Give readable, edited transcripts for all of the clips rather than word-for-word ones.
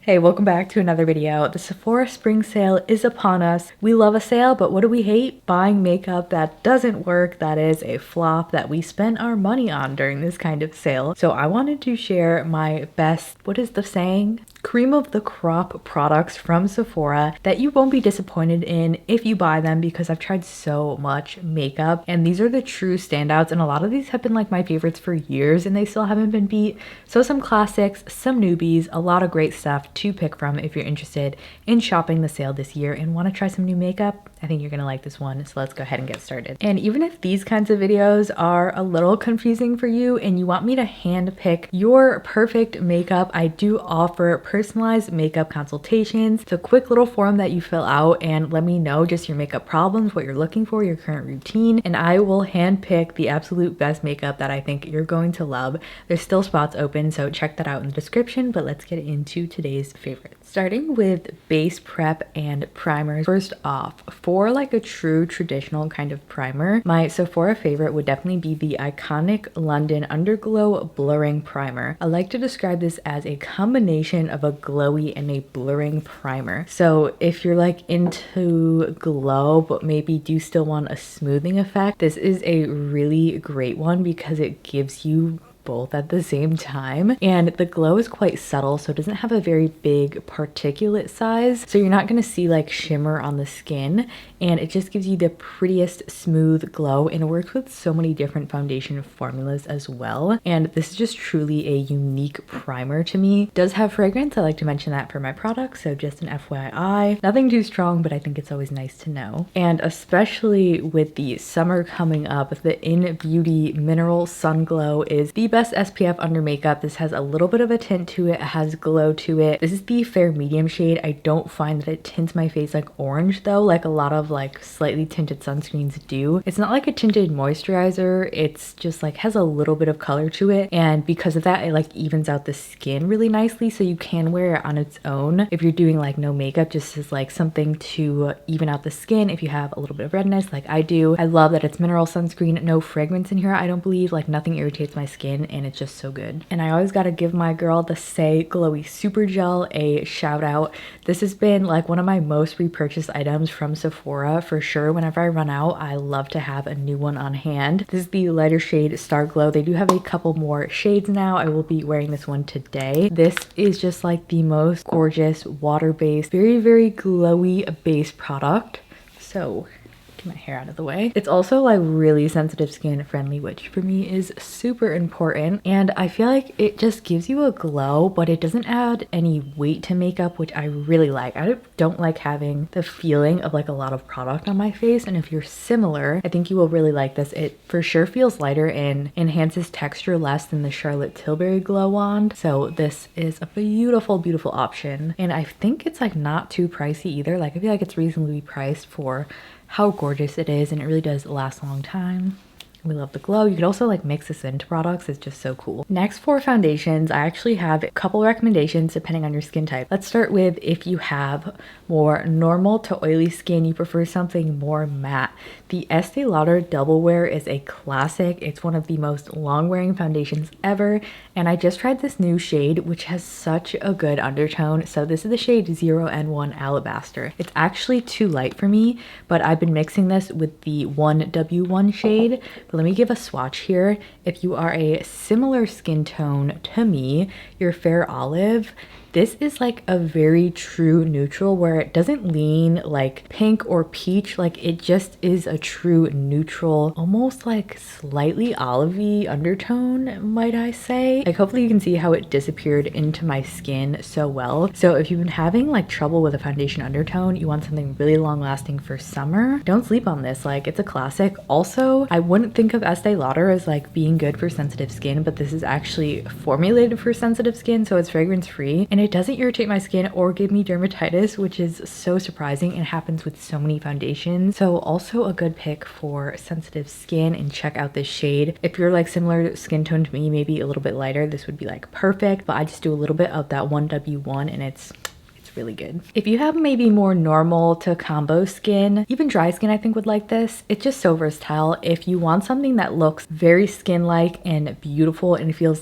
Hey, welcome back to another video. The Sephora spring sale is upon us. We love a sale, but what do we hate? Buying makeup that doesn't work, that is a flop that we spent our money on during this kind of sale. So I wanted to share my best, what is the saying? Cream of the crop products from Sephora that you won't be disappointed in if you buy them, because I've tried so much makeup and these are the true standouts, and a lot of these have been like my favorites for years and they still haven't been beat. So some classics, some newbies, a lot of great stuff to pick from if you're interested in shopping the sale this year and want to try some new makeup. I think you're gonna like this one, so let's go ahead and get started. And even if these kinds of videos are a little confusing for you and you want me to hand pick your perfect makeup, I do offer personalized makeup consultations. It's a quick little form that you fill out and let me know just your makeup problems, what you're looking for, your current routine, and I will hand pick the absolute best makeup that I think you're going to love. There's still spots open, so check that out in the description, but let's get into today's favorites. Starting with base prep and primers. First off, for like a true traditional kind of primer, my Sephora favorite would definitely be the iconic London Underglow Blurring Primer. I like to describe this as a combination of a glowy and a blurring primer. So if you're like into glow but maybe do still want a smoothing effect, this is a really great one because it gives you both at the same time, and the glow is quite subtle, so it doesn't have a very big particulate size, so you're not going to see like shimmer on the skin, and it just gives you the prettiest smooth glow, and it works with so many different foundation formulas as well. And this is just truly a unique primer to me. It does have fragrance, I like to mention that for my products, so just an FYI. Nothing too strong, but I think it's always nice to know. And especially with the summer coming up, the In Beauty Mineral Sun Glow is the best SPF under makeup. This has a little bit of a tint to it, it has glow to it. This is the fair medium shade. I don't find that it tints my face like orange though, like a lot of like slightly tinted sunscreens do. It's not like a tinted moisturizer, it's just like has a little bit of color to it, and because of that it like evens out the skin really nicely, so you can wear it on its own if you're doing like no makeup, just as like something to even out the skin if you have a little bit of redness like I do. I love that it's mineral sunscreen, no fragrance in here, I don't believe, like nothing irritates my skin, and it's just so good. And I always gotta give my girl the Say Glowy Super Gel a shout out. This has been like one of my most repurchased items from Sephora for sure. Whenever I run out, I love to have a new one on hand. This is the lighter shade Star Glow. They do have a couple more shades now. I will be wearing this one today. This is just like the most gorgeous water-based, very glowy base product. So get my hair out of the way. It's also like really sensitive skin friendly, which for me is super important, and I feel like it just gives you a glow, but it doesn't add any weight to makeup, which I really like. I don't like having the feeling of like a lot of product on my face, and if you're similar, I think you will really like this. It for sure feels lighter and enhances texture less than the Charlotte Tilbury Glow Wand, so this is a beautiful option, and I think it's like not too pricey either. Like I feel like it's reasonably priced for how gorgeous it is, and it really does last a long time. We love the glow. You could also like mix this into products. It's just so cool. Next, for foundations, I actually have a couple recommendations depending on your skin type. Let's start with if you have more normal to oily skin, you prefer something more matte. The Estee Lauder Double Wear is a classic. It's one of the most long wearing foundations ever, and I just tried this new shade which has such a good undertone. So this is the shade 0N1 Alabaster. It's actually too light for me, but I've been mixing this with the 1W1 shade. But let me give a swatch here. If you are a similar skin tone to me, you're fair olive, this is like a very true neutral where it doesn't lean like pink or peach, like it just is a true neutral, almost like slightly olivey undertone, might I say. Like hopefully you can see how it disappeared into my skin so well. So if you've been having like trouble with a foundation undertone, you want something really long lasting for summer, don't sleep on this. Like it's a classic. Also, I wouldn't think of Estee Lauder as like being good for sensitive skin, but this is actually formulated for sensitive skin, so it's fragrance free and it doesn't irritate my skin or give me dermatitis, which is so surprising. It happens with so many foundations. So also a good pick for sensitive skin, and check out this shade. If you're like similar skin tone to me, maybe a little bit lighter, this would be like perfect, but I just do a little bit of that 1W1 and it's It's really good. If you have maybe more normal to combo skin, even dry skin I think would like this. It's just so versatile. If you want something that looks very skin-like and beautiful and feels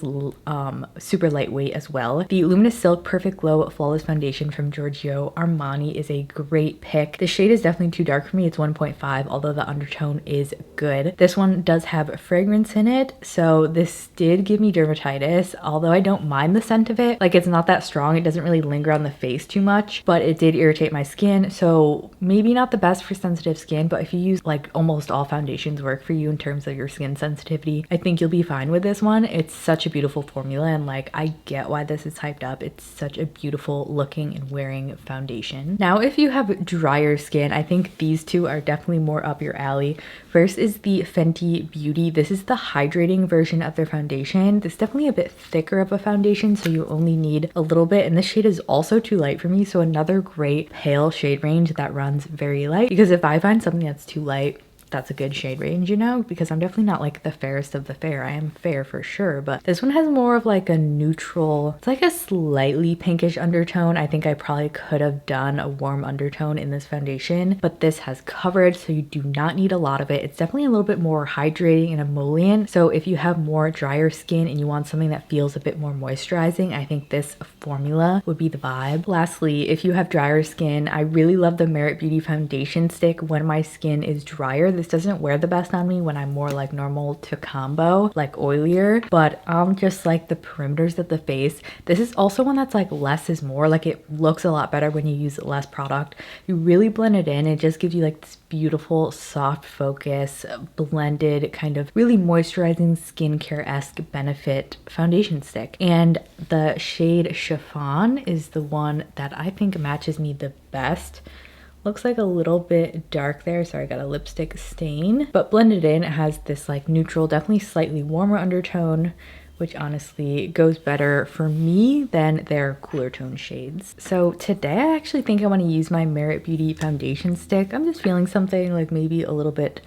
super lightweight as well, the Luminous Silk Perfect Glow Flawless Foundation from Giorgio Armani is a great pick. The shade is definitely too dark for me. It's 1.5, although the undertone is good. This one does have fragrance in it, so this did give me dermatitis, although I don't mind the scent of it. Like, it's not that strong. It doesn't really linger on the face too much, but it did irritate my skin, so maybe not the best for sensitive skin, but if you use, like, almost all foundations work for you in terms of your skin sensitivity, I think you'll be fine with this one. It's such a beautiful formula, and like, I get why this is hyped up. It's such a beautiful looking and wearing foundation. Now, if you have drier skin, I think these two are definitely more up your alley. First is the Fenty Beauty. This is the hydrating version of their foundation. This is definitely a bit thicker of a foundation, so you only need a little bit, and this shade is also too light for me, so another great pale shade range that runs very light, because if I find something that's too light, that's a good shade range, you know, because I'm definitely not like the fairest of the fair. I am fair for sure, but this one has more of like a neutral, it's like a slightly pinkish undertone. I think I probably could have done a warm undertone in this foundation, but this has coverage, so you do not need a lot of it. It's definitely a little bit more hydrating and emollient, so if you have more drier skin and you want something that feels a bit more moisturizing, I think this formula would be the vibe. Lastly, if you have drier skin, I really love the Merit Beauty foundation stick when my skin is drier. This doesn't wear the best on me when I'm more like normal to combo, like oilier, but just like the perimeters of the face. This is also one that's like less is more. Like, it looks a lot better when you use less product. You really blend it in. It just gives you like this beautiful soft focus, blended kind of really moisturizing skincare-esque benefit foundation stick. And the shade Chiffon is the one that I think matches me the best. Looks like a little bit dark there. Sorry, I got a lipstick stain. But blended in, it has this like neutral, definitely slightly warmer undertone, which honestly goes better for me than their cooler tone shades. So today I actually think I want to use my Merit Beauty foundation stick. I'm just feeling something like maybe a little bit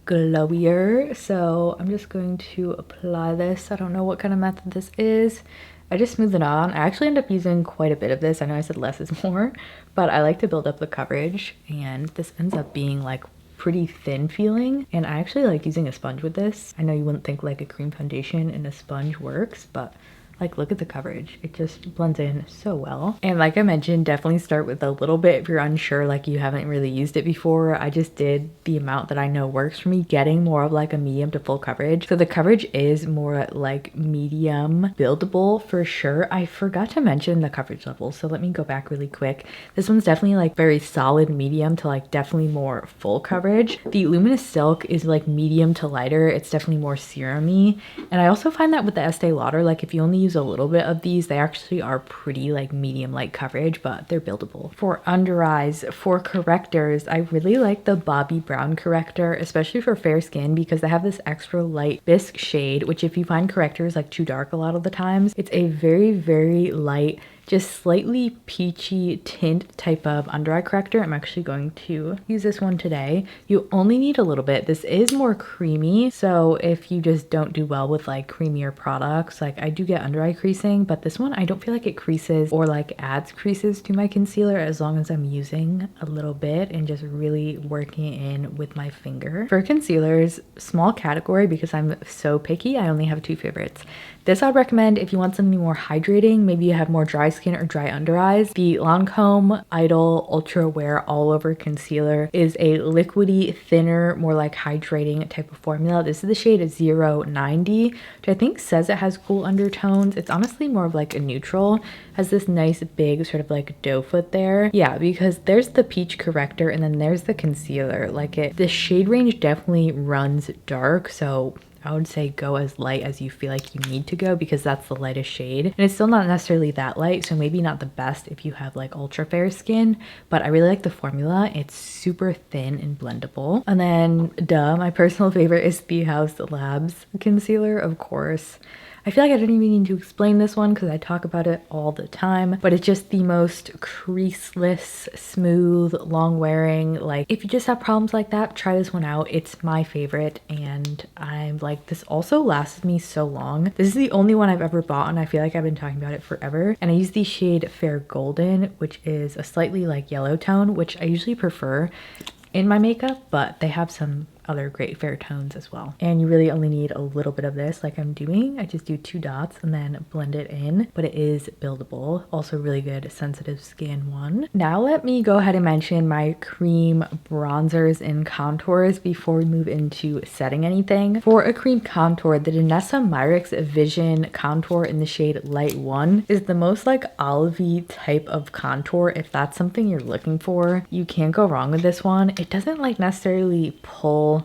glowier. So I'm just going to apply this. I don't know what kind of method this is. I just smooth it on. I actually end up using quite a bit of this. I know I said less is more, but I like to build up the coverage, and this ends up being like pretty thin feeling, and I actually like using a sponge with this. I know you wouldn't think like a cream foundation and a sponge works, but like, look at the coverage. It just blends in so well. And like I mentioned, definitely start with a little bit if you're unsure, like you haven't really used it before. I just did the amount that I know works for me, getting more of like a medium to full coverage. So the coverage is more like medium buildable for sure. I forgot to mention the coverage level, so let me go back really quick. This one's definitely like very solid medium to like definitely more full coverage. The Luminous Silk is like medium to lighter. It's definitely more serum-y. And I also find that with the Estee Lauder, like if you only use a little bit of these, they actually are pretty like medium light coverage, but they're buildable. For under eyes, for correctors, I really like the Bobbi Brown corrector, especially for fair skin, because they have this extra light bisque shade, which if you find correctors like too dark a lot of the times, it's a very, very light, just slightly peachy tint type of under eye corrector. I'm actually going to use this one today. You only need a little bit. This is more creamy, so if you just don't do well with like creamier products, like I do get under eye creasing, but this one I don't feel like it creases or like adds creases to my concealer as long as I'm using a little bit and just really working it in with my finger. For concealers, small category because I'm so picky, I only have two favorites. This I'd recommend if you want something more hydrating, maybe you have more dry skin or dry under eyes. The Lancome Idol Ultra Wear All Over Concealer is a liquidy, thinner, more like hydrating type of formula. This is the shade 090, which I think says it has cool undertones. It's honestly more of like a neutral. Has this nice big sort of like doe foot there. Yeah, because there's the peach corrector and then there's the concealer. The shade range definitely runs dark, so I would say go as light as you feel like you need to go because that's the lightest shade. And it's still not necessarily that light, so maybe not the best if you have like ultra fair skin, but I really like the formula. It's super thin and blendable. And then my personal favorite is the House Labs concealer, of course. I feel like I don't even need to explain this one because I talk about it all the time, but it's just the most creaseless, smooth, long wearing. Like if you just have problems like that, try this one out. It's my favorite, and I'm like, this also lasted me so long. This is the only one I've ever bought, and I feel like I've been talking about it forever. And I use the shade Fair Golden, which is a slightly like yellow tone, which I usually prefer in my makeup, but they have some other great fair tones as well. And you really only need a little bit of this like I'm doing. I just do 2 dots and then blend it in, but it is buildable. Also really good sensitive skin one. Now let me go ahead and mention my cream bronzers and contours before we move into setting anything. For a cream contour, the Danessa Myricks Vision Contour in the shade Light 1 is the most like olivey type of contour. If that's something you're looking for, you can't go wrong with this one. It doesn't like necessarily pull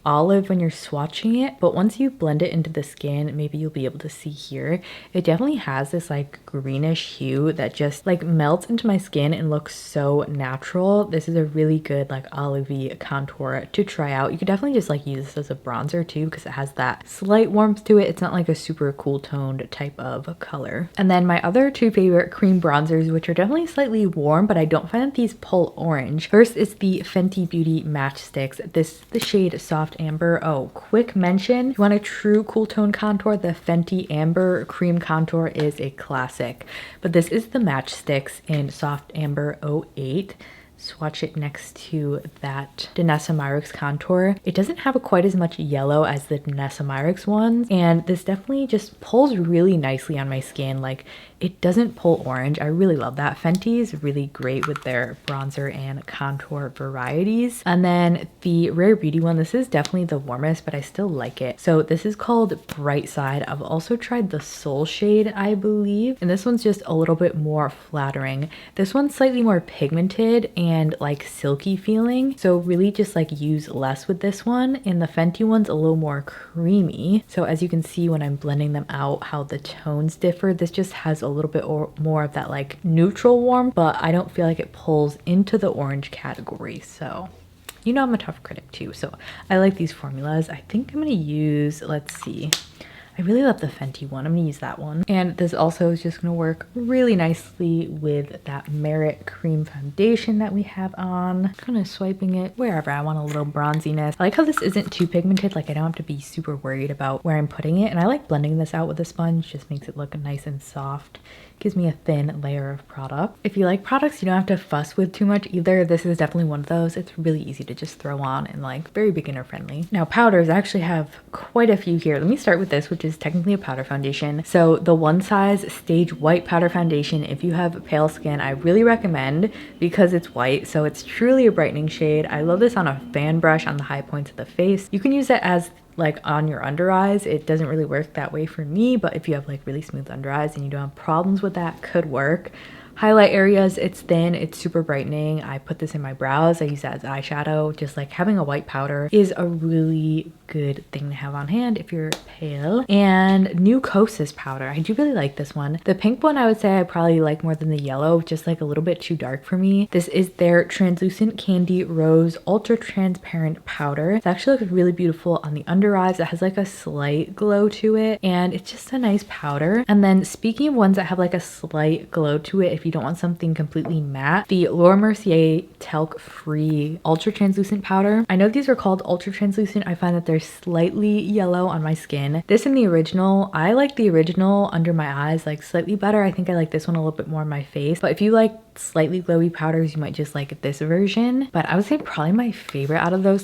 olive when you're swatching it, but once you blend it into the skin, maybe you'll be able to see here, it definitely has this like greenish hue that just like melts into my skin and looks so natural. This is a really good like olivey contour to try out. You could definitely just like use this as a bronzer too because it has that slight warmth to it. It's not like a super cool toned type of color. And then my other 2 favorite cream bronzers, which are definitely slightly warm, but I don't find that these pull orange. First is the Fenty Beauty Matchsticks. This the shade Soft Amber. Oh, quick mention, if you want a true cool tone contour, the Fenty Amber cream contour is a classic, but this is the Matchsticks in Soft Amber 08. Swatch it next to that Danessa Myricks contour. It doesn't have quite as much yellow as the Danessa Myricks ones, and this definitely just pulls really nicely on my skin. Like it doesn't pull orange. I really love that. Fenty is really great with their bronzer and contour varieties. And then the Rare Beauty one, this is definitely the warmest, but I still like it. So this is called Bright Side. I've also tried the Soul shade, I believe, and this one's just a little bit more flattering. This one's slightly more pigmented and like silky feeling, so really just like use less with this one. And the Fenty one's a little more creamy, so as you can see when I'm blending them out how the tones differ. This just has a little bit more of that like neutral warmth, but I don't feel like it pulls into the orange category. So you know I'm a tough critic too, so I like these formulas. I think I'm gonna use, let's see, I really love the Fenty one. I'm gonna use that one. And this also is just gonna work really nicely with that Merit Cream Foundation that we have on. Kind of swiping it wherever I want a little bronziness. I like how this isn't too pigmented. Like I don't have to be super worried about where I'm putting it. And I like blending this out with a sponge. Just makes it look nice and soft. Gives me a thin layer of product. If you like products you don't have to fuss with too much either, this is definitely one of those. It's really easy to just throw on and like very beginner friendly. Now powders, I actually have quite a few here. Let me start with this, which is technically a powder foundation. So the One Size Stage White Powder Foundation, if you have pale skin, I really recommend because it's white, so it's truly a brightening shade. I love this on a fan brush on the high points of the face. You can use it as like on your under eyes. It doesn't really work that way for me, but if you have like really smooth under eyes and you don't have problems with that, could work. Highlight areas, it's thin, it's super brightening. I put this in my brows. I use that as eyeshadow. Just like having a white powder is a really good thing to have on hand if you're pale. And New Kosas powder, I do really like this one. The pink one I would say I probably like more than the yellow, just like a little bit too dark for me. This is their Translucent Candy Rose Ultra Transparent Powder. It actually looks really beautiful on the under eyes. It has like a slight glow to it, and it's just a nice powder. And then speaking of ones that have like a slight glow to it, if you don't want something completely matte, the Laura Mercier Talc Free Ultra Translucent Powder. I know these are called ultra translucent. I find that they're slightly yellow on my skin. This and the original, I like the original under my eyes like slightly better. I think I like this one a little bit more on my face, but if you like slightly glowy powders you might just like this version. But I would say probably my favorite out of these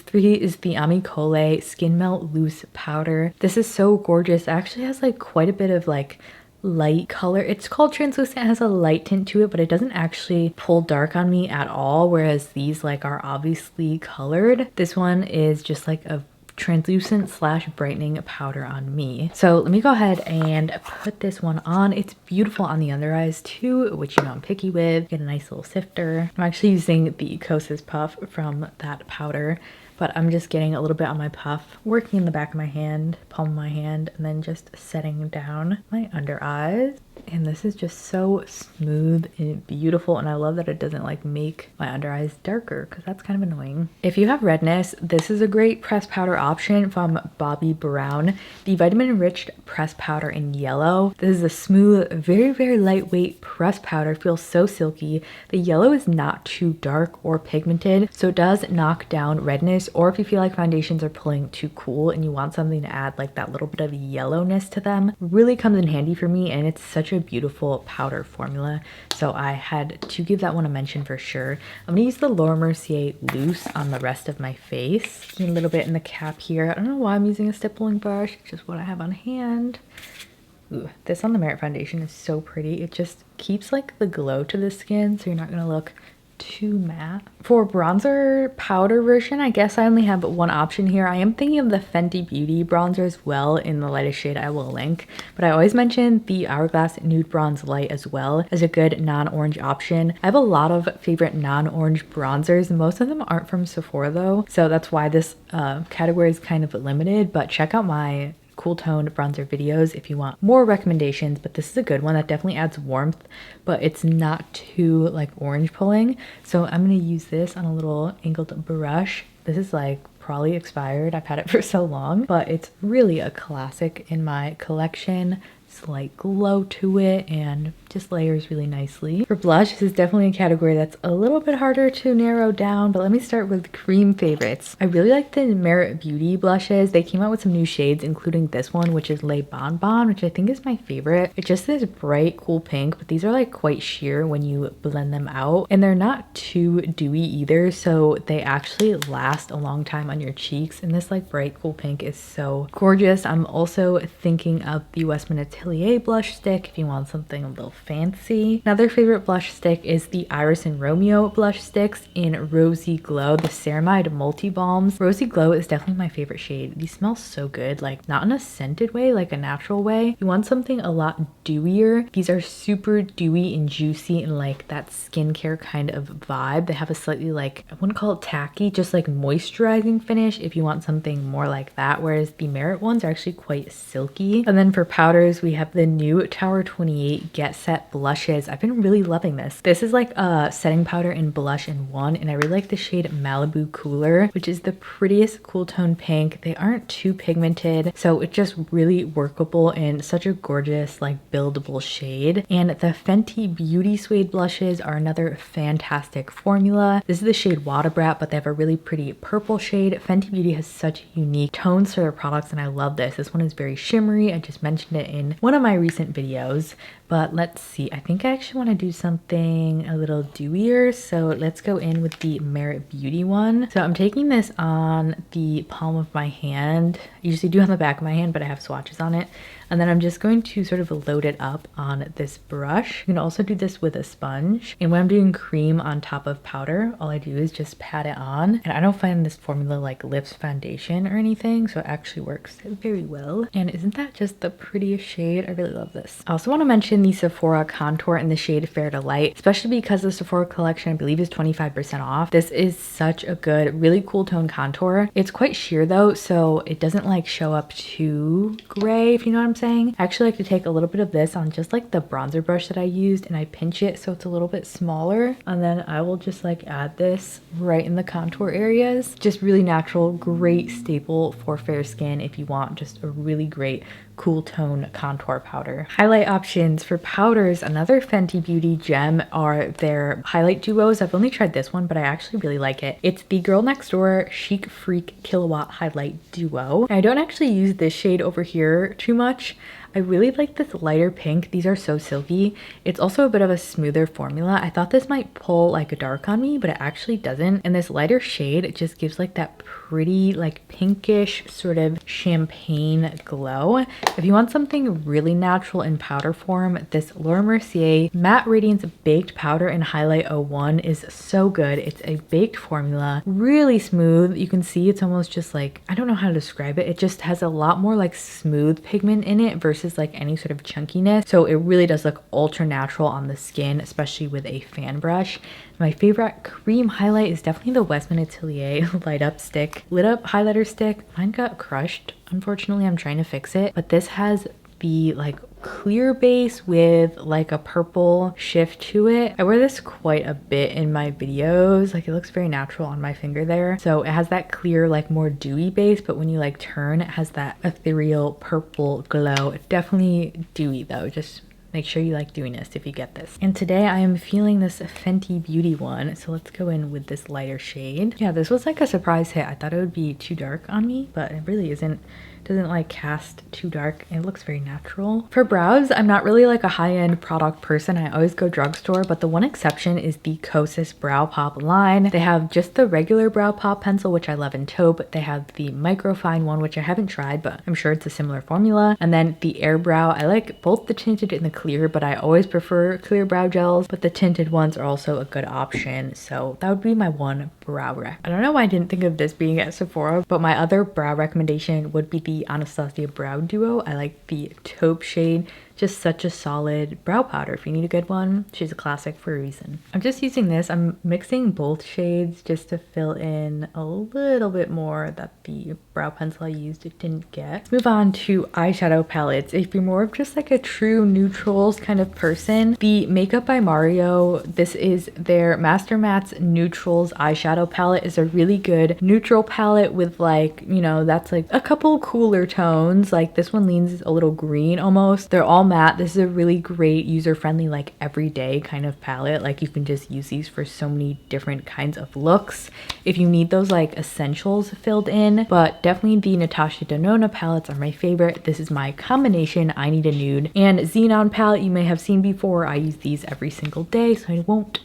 three is the Amicole Skin Melt Loose Powder. This is so gorgeous. It actually has like quite a bit of like light color. It's called translucent, it has a light tint to it, but it doesn't actually pull dark on me at all, whereas these like are obviously colored. This one is just like a translucent slash brightening powder on me. So let me go ahead and put this one on. It's beautiful on the under eyes too, which you know I'm picky with. Get a nice little sifter. I'm actually using the Kosas Puff from that powder, but I'm just getting a little bit on my puff, working in the back of my hand, palm of my hand, and then just setting down my under eyes. and this is just so smooth and beautiful, and I love that it doesn't like make my under eyes darker because that's kind of annoying. If you have redness, this is a great pressed powder option from Bobbi Brown, the vitamin enriched pressed powder in yellow. This is a smooth, very lightweight pressed powder, feels so silky. The yellow is not too dark or pigmented, so it does knock down redness, or if you feel like foundations are pulling too cool and you want something to add like that little bit of yellowness to them, really comes in handy for me, and it's such a beautiful powder formula, so I had to give that one a mention for sure. I'm gonna use the Laura Mercier loose on the rest of my face. A little bit in the cap here. I don't know why I'm using a stippling brush, it's just what I have on hand. Ooh, this on the Merit foundation is so pretty. It just keeps like the glow to the skin, so you're not gonna look too matte. For bronzer powder version, I guess I only have one option here. I am thinking of the Fenty Beauty bronzer as well in the lightest shade I will link, but I always mention the Hourglass Nude Bronze Light as well as a good non-orange option. I have a lot of favorite non-orange bronzers. Most of them aren't from Sephora though, so that's why this category is kind of limited, but check out my cool toned bronzer videos if you want more recommendations. But this is a good one that definitely adds warmth, but it's not too like orange pulling, so I'm going to use this on a little angled brush. This is like probably expired, I've had it for so long, but it's really a classic in my collection. Slight glow to it and just layers really nicely. For blush, this is definitely a category that's a little bit harder to narrow down, but let me start with cream favorites. I really like the Merit Beauty blushes. They came out with some new shades, including this one, which is Le Bon Bon, which I think is my favorite. It's just this bright, cool pink, but these are like quite sheer when you blend them out, and they're not too dewy either, so they actually last a long time on your cheeks, and this like bright, cool pink is so gorgeous. I'm also thinking of the Westman Atelier blush stick if you want something a little fancy. Another favorite blush stick is the Iris and Romeo blush sticks in Rosy Glow, the Ceramide Multi Balms. Rosy Glow is definitely my favorite shade. These smell so good, like not in a scented way, like a natural way. You want something a lot dewier. These are super dewy and juicy and like that skincare kind of vibe. They have a slightly like, I wouldn't call it tacky, just like moisturizing finish if you want something more like that, whereas the Merit ones are actually quite silky. And then for powders, we have the new Tower 28 Get Set blushes. I've been really loving this. This is like a setting powder and blush in one, and I really like the shade Malibu Cooler, which is the prettiest cool tone pink. They aren't too pigmented, so it's just really workable and such a gorgeous like buildable shade. And the Fenty Beauty Suede blushes are another fantastic formula. This is the shade Water Brat, but they have a really pretty purple shade. Fenty Beauty has such unique tones for their products, and I love this. This one is very shimmery. I just mentioned it in one of my recent videos. But let's see, I think I actually want to do something a little dewier, so let's go in with the Merit Beauty one. So I'm taking this on the palm of my hand. I usually do on the back of my hand, but I have swatches on it. And then I'm just going to sort of load it up on this brush. You can also do this with a sponge. And when I'm doing cream on top of powder, all I do is just pat it on. And I don't find this formula like lifts foundation or anything, so it actually works very well. And isn't that just the prettiest shade? I really love this. I also want to mention the Sephora contour in the shade Fair to Light, especially because the Sephora collection I believe is 25% off. This is such a good, really cool tone contour. It's quite sheer though, so it doesn't like show up too gray, if you know what I'm saying. I actually like to take a little bit of this on just like the bronzer brush that I used, and I pinch it so it's a little bit smaller, and then I will just like add this right in the contour areas. Just really natural, great staple for fair skin if you want just a really great cool tone contour powder. Highlight options for powders, another Fenty Beauty gem are their highlight duos. I've only tried this one, but I actually really like it. It's the Girl Next Door Chic Freak Kilowatt Highlight Duo. I don't actually use this shade over here too much. I really like this lighter pink. These are so silky. It's also a bit of a smoother formula. I thought this might pull like dark on me, but it actually doesn't. And this lighter shade, it just gives like that pretty like pinkish sort of champagne glow. If you want something really natural in powder form, this Laura Mercier Matte Radiance Baked Powder and Highlight 01 is so good. It's a baked formula, really smooth. You can see it's almost just like, I don't know how to describe it. It just has a lot more like smooth pigment in it versus like any sort of chunkiness. So it really does look ultra natural on the skin, especially with a fan brush. My favorite cream highlight is definitely the Westman Atelier Light Up Stick. Lit Up highlighter stick. Mine got crushed. Unfortunately, I'm trying to fix it, but this has the like clear base with like a purple shift to it. I wear this quite a bit in my videos. Like it looks very natural on my finger there. So it has that clear, like more dewy base, but when you like turn, it has that ethereal purple glow. It's definitely dewy though. Just make sure you like dewiness if you get this. And today I am feeling this Fenty Beauty one. So let's go in with this lighter shade. Yeah, this was like a surprise hit. I thought it would be too dark on me, but it really isn't. Doesn't like cast too dark. It looks very natural. For brows, I'm not really like a high-end product person. I always go drugstore, but the one exception is the Kosas Brow Pop line. They have just the regular Brow Pop pencil, which I love in taupe. They have the microfine one, which I haven't tried, but I'm sure it's a similar formula. And then the Air Brow. I like both the tinted and the clear, but I always prefer clear brow gels, but the tinted ones are also a good option. So that would be my one brow rec. I don't know why I didn't think of this being at Sephora, but my other brow recommendation would be the Anastasia Brow Duo. I like the taupe shade. Just such a solid brow powder. If you need a good one, she's a classic for a reason. I'm just using this. I'm mixing both shades just to fill in a little bit more that the brow pencil I used didn't get. Let's move on to eyeshadow palettes. If you're more of just like a true neutrals kind of person, the Makeup by Mario, this is their Master Mattes Neutrals eyeshadow palette, is a really good neutral palette with like, you know, that's like a couple cooler tones. Like this one leans a little green almost. They're all matte. This is a really great user-friendly like everyday kind of palette. Like you can just use these for so many different kinds of looks if you need those like essentials filled in. But definitely the Natasha Denona palettes are my favorite. This is my combination I Need a Nude and Xenon palette you may have seen before. I use these every single day, so I won't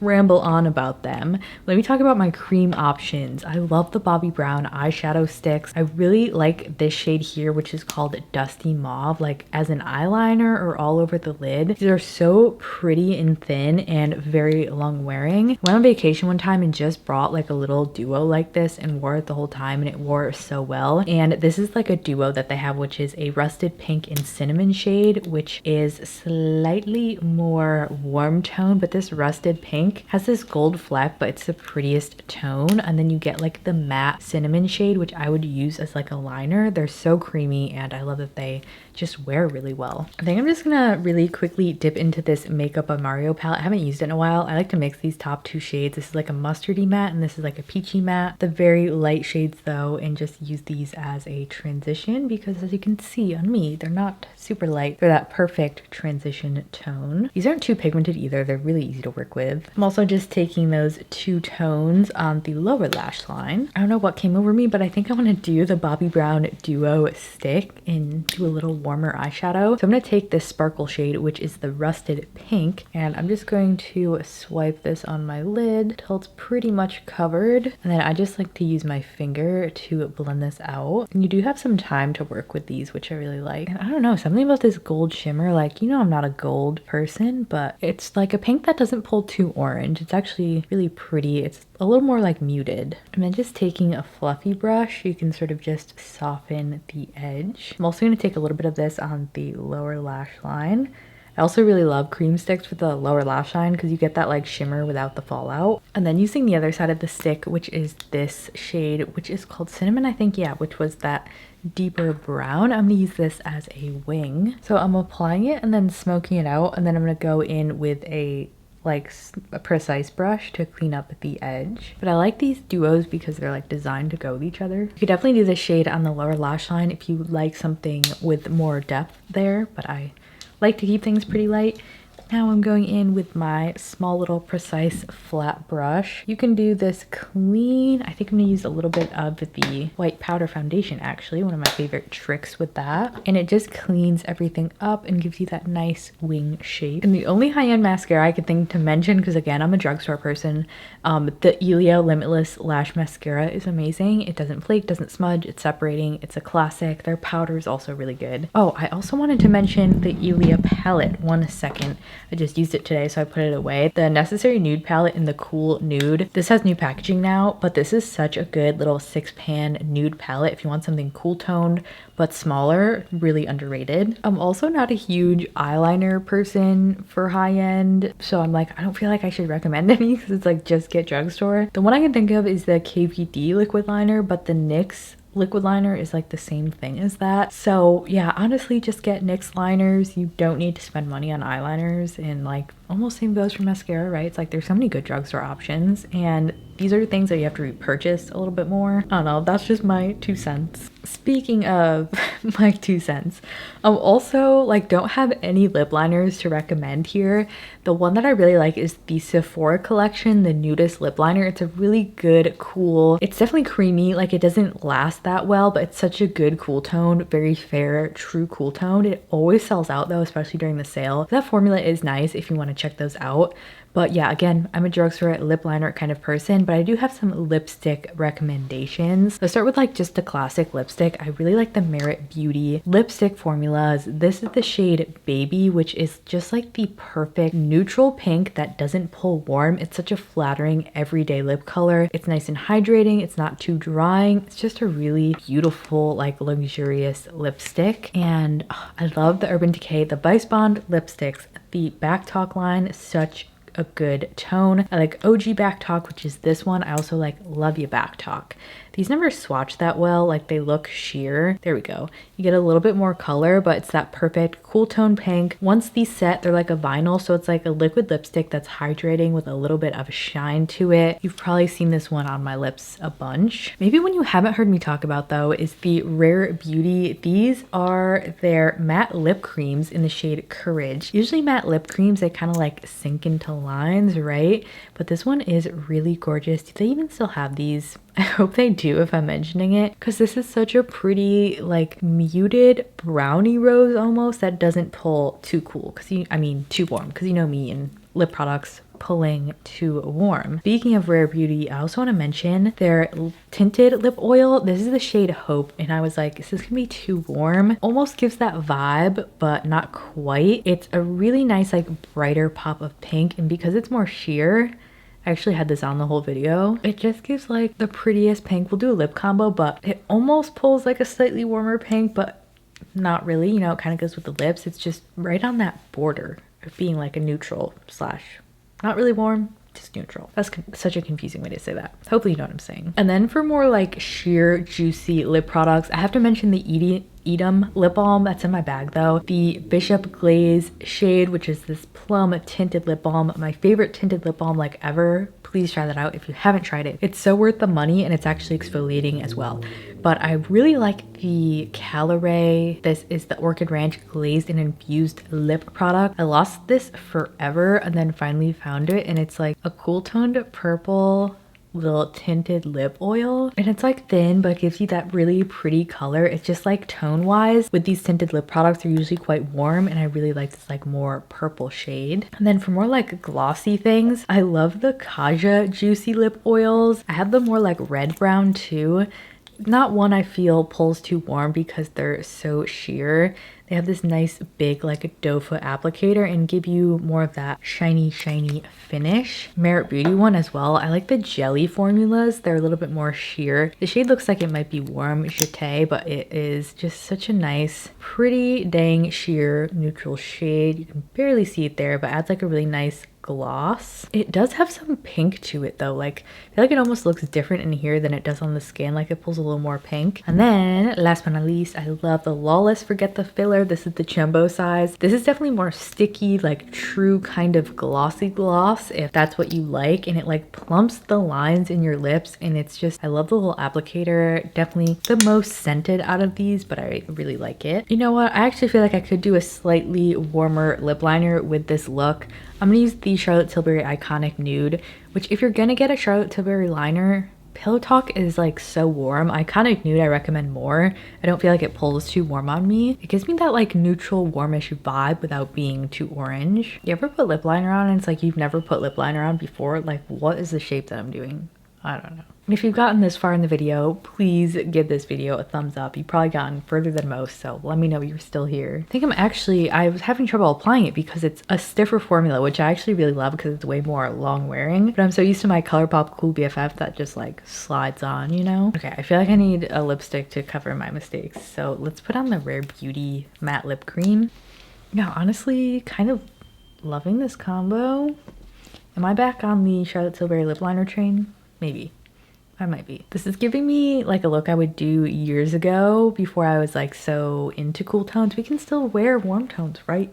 ramble on about them. Let me talk about my cream options. I love the Bobbi Brown eyeshadow sticks. I really like this shade here, which is called Dusty Mauve, like as an eyeliner or all over the lid. These are so pretty and thin and very long wearing. I went on vacation one time and just brought like a little duo like this and wore it the whole time, and it wore so well. And this is like a duo that they have, which is a rusted pink and cinnamon shade, which is slightly more warm tone, but this rusted pink has this gold fleck, but it's the prettiest tone. And then you get like the matte cinnamon shade, which I would use as like a liner. They're so creamy and I love that they just wear really well. I think I'm just gonna really quickly dip into this Makeup by Mario palette. I haven't used it in a while. I like to mix these top two shades. This is like a mustardy matte and this is like a peachy matte. The very light shades though, and just use these as a transition because as you can see on me, they're not super light. They're that perfect transition tone. These aren't too pigmented either. They're really easy to work with. I'm also just taking those two tones on the lower lash line. I don't know what came over me, but I think I want to do the Bobbi Brown Duo stick and do a little warmer eyeshadow. So I'm going to take this sparkle shade, which is the rusted pink, and I'm just going to swipe this on my lid till it's pretty much covered. And then I just like to use my finger to blend this out. And you do have some time to work with these, which I really like. And I don't know, something about this gold shimmer, like, you know, I'm not a gold person, but it's like a pink that doesn't pull too orange. It's actually really pretty. It's a little more like muted. And then just taking a fluffy brush, you can sort of just soften the edge. I'm also going to take a little bit of this on the lower lash line. I also really love cream sticks with the lower lash line because you get that like shimmer without the fallout. And then using the other side of the stick, which is this shade, which is called Cinnamon, I think, yeah, which was that deeper brown. I'm gonna use this as a wing. So I'm applying it and then smoking it out, and then I'm gonna go in with a precise brush to clean up the edge. But I like these duos because they're like designed to go with each other. You could definitely do this shade on the lower lash line if you like something with more depth there, but I like to keep things pretty light. Now I'm going in with my small little precise flat brush. You can do this clean. I think I'm gonna use a little bit of the white powder foundation, actually, one of my favorite tricks with that. And it just cleans everything up and gives you that nice wing shape. And the only high-end mascara I could think to mention, because again, I'm a drugstore person, the Ilia Limitless Lash Mascara is amazing. It doesn't flake, doesn't smudge, it's separating, it's a classic. Their powder is also really good. Oh, I also wanted to mention the Ilia palette. 1 second. I just used it today, so I put it away. The Necessary Nude palette in the Cool Nude. This has new packaging now, but this is such a good little 6-pan nude palette if you want something cool toned but smaller. Really underrated. I'm also not a huge eyeliner person for high end, so I'm like, I don't feel like I should recommend any because it's like just get drugstore. The one I can think of is the KVD liquid liner, but the NYX liquid liner is like the same thing as that. So yeah, honestly, just get NYX liners. You don't need to spend money on eyeliners, and like almost same goes for mascara, right? It's like there's so many good drugstore options, and these are things that you have to repurchase a little bit more. I don't know, that's just my 2 cents. Speaking of my 2 cents, I also like don't have any lip liners to recommend here. The one that I really like is the Sephora collection, the nudist lip liner. It's a really good, cool, it's definitely creamy, like it doesn't last that well, but it's such a good cool tone, very fair, true cool tone. It always sells out though, especially during the sale. That formula is nice if you want to check those out. But yeah, again, I'm a drugstore lip liner kind of person, but I do have some lipstick recommendations. Let's start with like just a classic lipstick. I really like the Merit Beauty lipstick formulas. This is the shade Baby, which is just like the perfect neutral pink that doesn't pull warm. It's such a flattering everyday lip color. It's nice and hydrating. It's not too drying. It's just a really beautiful, like luxurious lipstick. And I love the Urban Decay, the Vice Bond lipsticks. The Back Talk line is such a good tone. I like OG Back Talk, which is this one. I also like Love You Back Talk. These never swatch that well, like they look sheer. There we go. You get a little bit more color, but it's that perfect cool tone pink. Once these set, they're like a vinyl, so it's like a liquid lipstick that's hydrating with a little bit of shine to it. You've probably seen this one on my lips a bunch. Maybe one you haven't heard me talk about though is the Rare Beauty. These are their matte lip creams in the shade Courage. Usually matte lip creams, they kind of like sink into lines, right? But this one is really gorgeous. Do they even still have these? I hope they do if I'm mentioning it, because this is such a pretty like muted brownie rose almost that doesn't pull too cool, too warm, because you know me and lip products pulling too warm. Speaking of Rare Beauty, I also want to mention their tinted lip oil. This is the shade Hope, and I was like, is this gonna be too warm? Almost gives that vibe, but not quite. It's a really nice like brighter pop of pink, and because it's more sheer, I actually had this on the whole video, it just gives like the prettiest pink. We'll do a lip combo, but it almost pulls like a slightly warmer pink, but not really, you know, it kind of goes with the lips. It's just right on that border of being like a neutral slash not really warm, just neutral. That's such a confusing way to say that. Hopefully you know what I'm saying. And then for more like sheer juicy lip products, I have to mention the Edam lip balm that's in my bag though. The Bishop Glaze shade, which is this plum tinted lip balm, my favorite tinted lip balm like ever. Please try that out if you haven't tried it. It's so worth the money, and it's actually exfoliating as well. But I really like the Caloray. This is the Orchid Ranch glazed and infused lip product. I lost this forever and then finally found it, and it's like a cool toned purple little tinted lip oil, and it's like thin but it gives you that really pretty color. It's just like tone wise with these tinted lip products, they're usually quite warm, and I really like this like more purple shade. And then for more like glossy things, I love the Kaja juicy lip oils. I have the more like red brown too. Not one I feel pulls too warm because they're so sheer. They have this nice big like doe foot applicator and give you more of that shiny finish. Merit Beauty one as well. I like the jelly formulas. They're a little bit more sheer. The shade looks like it might be warm jeté, but it is just such a nice, pretty dang sheer neutral shade. You can barely see it there, but adds like a really nice gloss. It does have some pink to it though. Like I feel like it almost looks different in here than it does on the skin. Like it pulls a little more pink. And then last but not least, I love the Lawless Forget the Filler. This is the jumbo size. This is definitely more sticky, like true kind of glossy gloss if that's what you like, and it like plumps the lines in your lips, and it's just, I love the little applicator. Definitely the most scented out of these, but I really like it. You know what? I actually feel like I could do a slightly warmer lip liner with this look. I'm gonna use the Charlotte Tilbury Iconic Nude, which if you're gonna get a Charlotte Tilbury liner, Pillow Talk is like so warm. Iconic Nude I recommend more. I don't feel like it pulls too warm on me. It gives me that like neutral warmish vibe without being too orange. You ever put lip liner on and it's like you've never put lip liner on before? Like what is the shape that I'm doing? I don't know. And if you've gotten this far in the video, please give this video a thumbs up. You've probably gotten further than most, so let me know you're still here. I think I was having trouble applying it because it's a stiffer formula, which I actually really love because it's way more long wearing. But I'm so used to my ColourPop Cool BFF that just like slides on, you know? Okay, I feel like I need a lipstick to cover my mistakes. So let's put on the Rare Beauty Matte Lip Cream. Yeah, honestly, kind of loving this combo. Am I back on the Charlotte Tilbury lip liner train? Maybe. I might be. This is giving me like a look I would do years ago before I was like so into cool tones. We can still wear warm tones, right?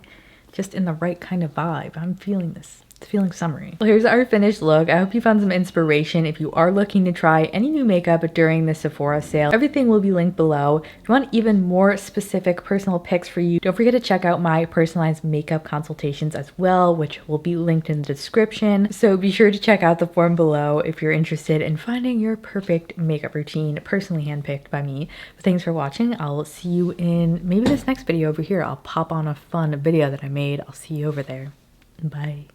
Just in the right kind of vibe. I'm feeling this. It's feeling summery. Well, here's our finished look. I hope you found some inspiration if you are looking to try any new makeup during the Sephora sale. Everything will be linked below. If you want even more specific personal picks for you, don't forget to check out my personalized makeup consultations as well, which will be linked in the description. So be sure to check out the form below if you're interested in finding your perfect makeup routine, personally handpicked by me. But thanks for watching. I'll see you in maybe this next video over here. I'll pop on a fun video that I made. I'll see you over there. Bye.